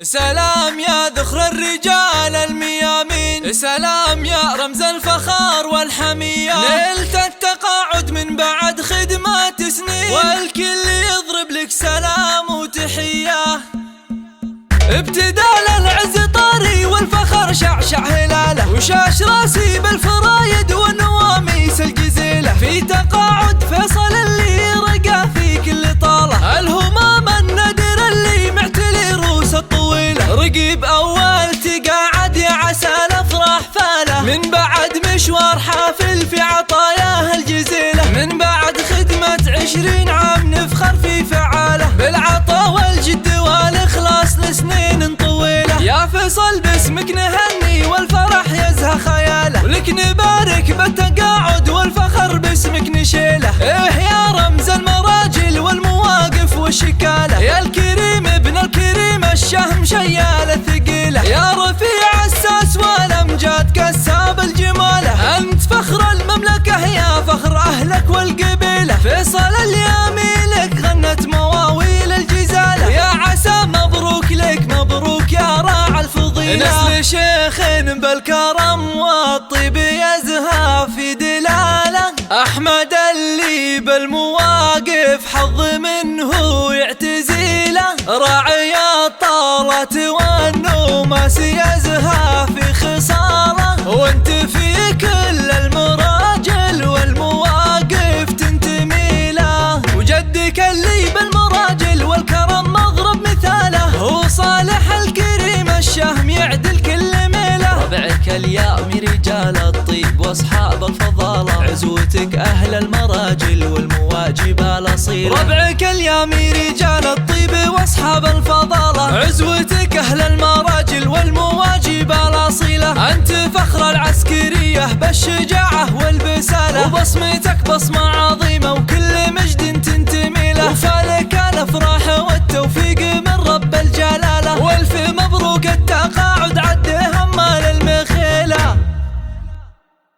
سلام يا ذخر الرجال الميامين، سلام يا رمز الفخار والحمية، نلت التقاعد من بعد خدمات سنين، والكل يضرب لك سلام وتحية. ابتدال العز طاري والفخر شعشع هلاله، وشاش راسي بالفرايد والنواميس الجزيلة، في تقاعد فيصل اللي رقى في كل طالة، الهمام النادر اللي معتلي روس الطويلة، رقيب أول تقاعد يا عسى الأفراح فاله، من بعد مشوار حافل في عطاياه الجزيلة، من بعد خدمة 20 عام نفخر في فعاله، بالعطا والجد والإخلاص لسنين طويلة، يا فيصل باسمك نهني والفرح يزهى خياله، ولك نبارك بالتقاعد والفخر باسمك نشيله. إيه يا رمز المراجل والمواقف والشكالة، يا الكريم ابن الكريم الشهم شيال الثقيلة، يا رفيع الساس والأمجاد كساب الجمالة، أنت فخر المملكة يا فخر أهلك والقبيلة، فيصل اليامي لك غنت مواويل الجزالة، يا عسى مبروك لك مبروك يا راعي الفضيلة، نسل شيخ بالكرم والطيب يزهى في دلاله، أحمد اللي بالمواقف حظ منه يعتزيله، راعي الطالة والنوماس يزهى في خصاله، وانت في كل المراجل والمواقف تنتمي له، وجدك اللي بالمراجل والكرم مضرب مثاله، هو صالح الكريم الشهم يعدل كل ميله، ربعك اليامي رجال الطيب واصحاب الفضالة، عزوتك اهل المراجل والمواجب الاصيلة، ربعك اليامي رجال الطيب واصحاب الفضالة، عزوتك اهل المراجل والمواجب الاصيلة، انت فخر العسكرية بالشجاعة والبسالة، وبصمتك بصمة عظيمة وكل